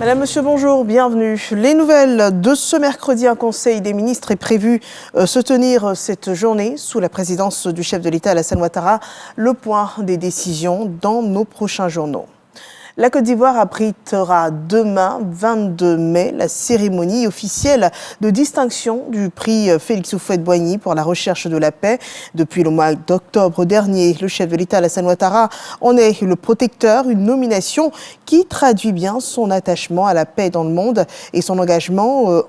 Madame, Monsieur, bonjour, bienvenue. Les nouvelles de ce mercredi, un conseil des ministres est prévu se tenir cette journée sous la présidence du chef de l'État Alassane Ouattara. Le point des décisions dans nos prochains journaux. La Côte d'Ivoire abritera demain, 22 mai, la cérémonie officielle de distinction du prix Félix Houphouët-Boigny pour la recherche de la paix. Depuis le mois d'octobre dernier, le chef de l'État Alassane Ouattara en est le protecteur, une nomination qui traduit bien son attachement à la paix dans le monde et son engagement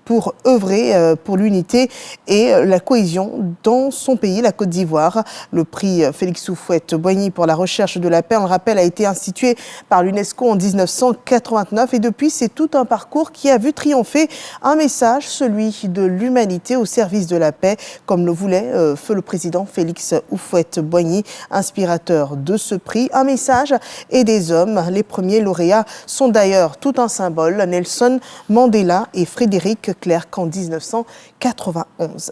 pour œuvrer pour l'unité et la cohésion dans son pays, la Côte d'Ivoire. Le prix Félix Houphouët-Boigny pour la recherche de la paix, on le rappelle, a été institué par l'UNESCO en 1989 et depuis, c'est tout un parcours qui a vu triompher un message, celui de l'humanité au service de la paix, comme le voulait feu le président Félix Houphouët-Boigny, inspirateur de ce prix. Un message et des hommes. Les premiers lauréats sont d'ailleurs tout un symbole, Nelson Mandela et Frédéric Clerc en 1991.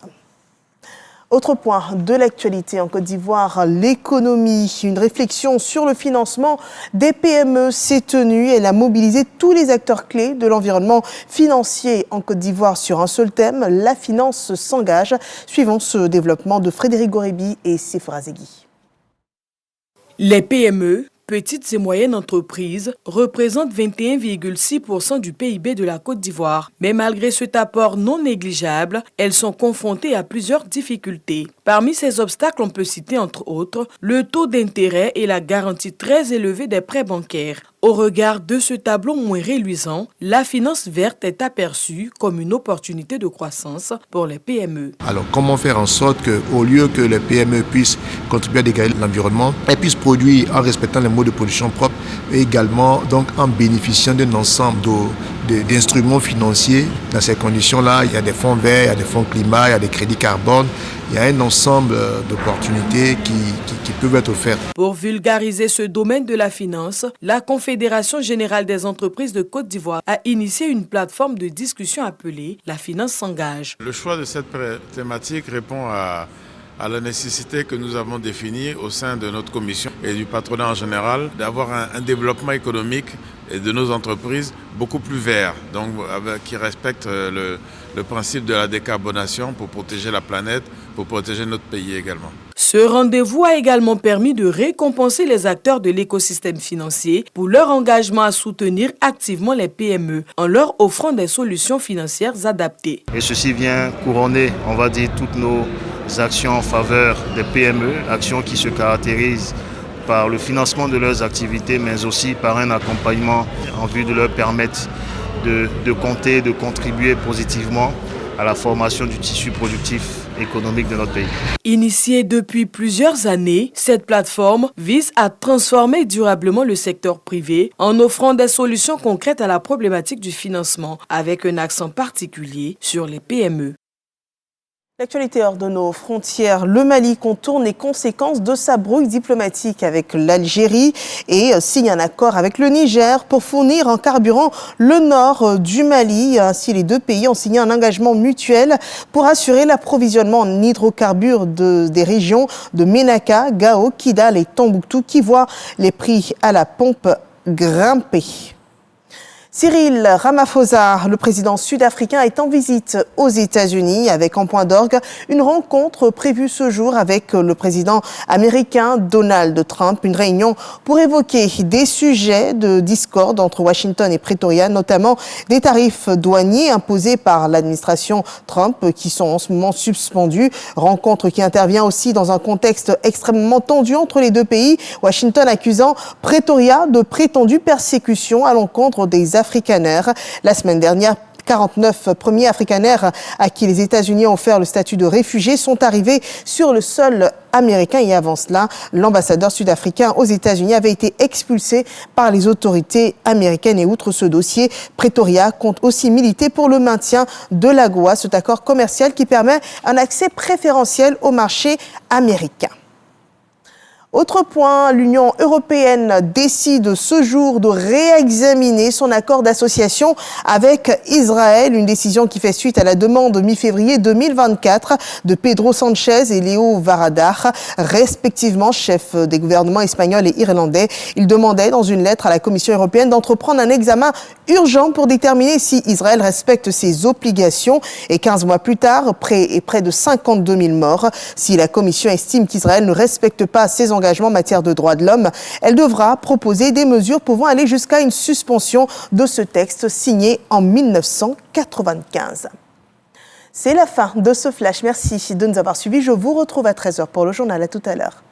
Autre point de l'actualité en Côte d'Ivoire, l'économie. Une réflexion sur le financement des PME s'est tenue. Elle a mobilisé tous les acteurs clés de l'environnement financier en Côte d'Ivoire sur un seul thème, la finance s'engage. Suivons ce développement de Frédéric Gorebi et Sephora Zegui. Les PME, petites et moyennes entreprises, représentent 21,6% du PIB de la Côte d'Ivoire. Mais malgré cet apport non négligeable, elles sont confrontées à plusieurs difficultés. Parmi ces obstacles, on peut citer entre autres le taux d'intérêt et la garantie très élevée des prêts bancaires. Au regard de ce tableau moins reluisant, la finance verte est aperçue comme une opportunité de croissance pour les PME. Alors comment faire en sorte qu'au lieu que les PME puissent contribuer à dégrader l'environnement, elles puissent produire en respectant les modes de production propres et également donc en bénéficiant d'un ensemble d'instruments financiers. Dans ces conditions-là, il y a des fonds verts, il y a des fonds climat, il y a des crédits carbone. Il y a un ensemble d'opportunités qui peuvent être offertes. Pour vulgariser ce domaine de la finance, la Confédération générale des entreprises de Côte d'Ivoire a initié une plateforme de discussion appelée « La finance s'engage ». Le choix de cette thématique répond à la nécessité que nous avons définie au sein de notre commission et du patronat en général d'avoir un développement économique et de nos entreprises beaucoup plus vert, donc qui respecte le principe de la décarbonation pour protéger la planète, pour protéger notre pays également. Ce rendez-vous a également permis de récompenser les acteurs de l'écosystème financier pour leur engagement à soutenir activement les PME en leur offrant des solutions financières adaptées. Et ceci vient couronner, on va dire, toutes nos actions en faveur des PME, actions qui se caractérisent par le financement de leurs activités, mais aussi par un accompagnement en vue de leur permettre de compter, de contribuer positivement à la formation du tissu productif économique de notre pays. Initiée depuis plusieurs années, cette plateforme vise à transformer durablement le secteur privé en offrant des solutions concrètes à la problématique du financement, avec un accent particulier sur les PME. L'actualité hors de nos frontières, le Mali contourne les conséquences de sa brouille diplomatique avec l'Algérie et signe un accord avec le Niger pour fournir en carburant le nord du Mali. Ainsi, les deux pays ont signé un engagement mutuel pour assurer l'approvisionnement en hydrocarbures des régions de Ménaka, Gao, Kidal et Tombouctou qui voient les prix à la pompe grimper. Cyril Ramaphosa, le président sud-africain, est en visite aux États-Unis avec en point d'orgue une rencontre prévue ce jour avec le président américain Donald Trump. Une réunion pour évoquer des sujets de discorde entre Washington et Pretoria, notamment des tarifs douaniers imposés par l'administration Trump qui sont en ce moment suspendus. Rencontre qui intervient aussi dans un contexte extrêmement tendu entre les deux pays. Washington accusant Pretoria de prétendues persécutions à l'encontre des Afrikaners. La semaine dernière, 49 premiers Afrikaners à qui les États-Unis ont offert le statut de réfugiés sont arrivés sur le sol américain. Et avant cela, l'ambassadeur sud-africain aux États-Unis avait été expulsé par les autorités américaines. Et outre ce dossier, Pretoria compte aussi militer pour le maintien de l'AGOA, cet accord commercial qui permet un accès préférentiel au marché américain. Autre point, l'Union européenne décide ce jour de réexaminer son accord d'association avec Israël, une décision qui fait suite à la demande mi-février 2024 de Pedro Sanchez et Léo Varadkar, respectivement chefs des gouvernements espagnols et irlandais. Ils demandaient dans une lettre à la Commission européenne d'entreprendre un examen urgent pour déterminer si Israël respecte ses obligations. Et 15 mois plus tard, près de 52 000 morts. Si la Commission estime qu'Israël ne respecte pas ses engagements en matière de droits de l'homme, elle devra proposer des mesures pouvant aller jusqu'à une suspension de ce texte signé en 1995. C'est la fin de ce flash. Merci de nous avoir suivis. Je vous retrouve à 13h pour le journal. À tout à l'heure.